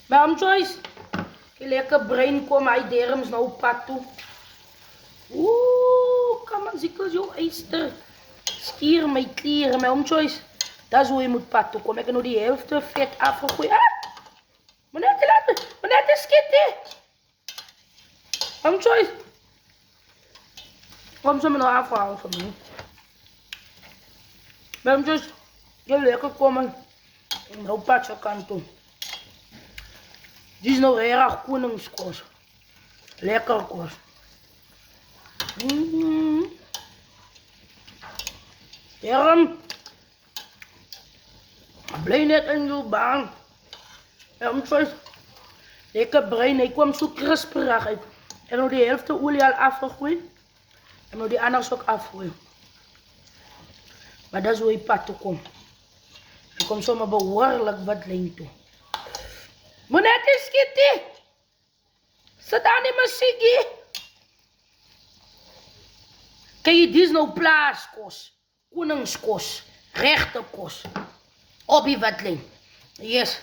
Maar Joyce, die lekker brein kom hy derms nou op pad toe. Oeh, kom aan, zikkel jou eister. Stier my klieren, my Joyce. Dat is hoe je moet pad toe komen. Ik heb nu die helft vet afgegooid. Ah! Maar net te laten, maar net te schieten. Joyce. Waarom zou me nou afhouden van mij? Maar Joyce, je lekker komen. Nou pad je kant toe. Die is nou erg koningskoos. Lekker koos. Daarom. Blij net in jouw baan. Joyce. Lekker brein, hij kwam zo crisperig uit. En nu die helft de olie al afgegooid. En nu die anders ook afgooien. Maar dat is hoe je pad toe komt. Je komt zomaar behoorlijk wat lijn toe. Maar net is Kitty. Zet aan die muziek. Kijk je, dit is nou plaaskos. Koningskos. Rechte kos. Op je wat lijn. Yes.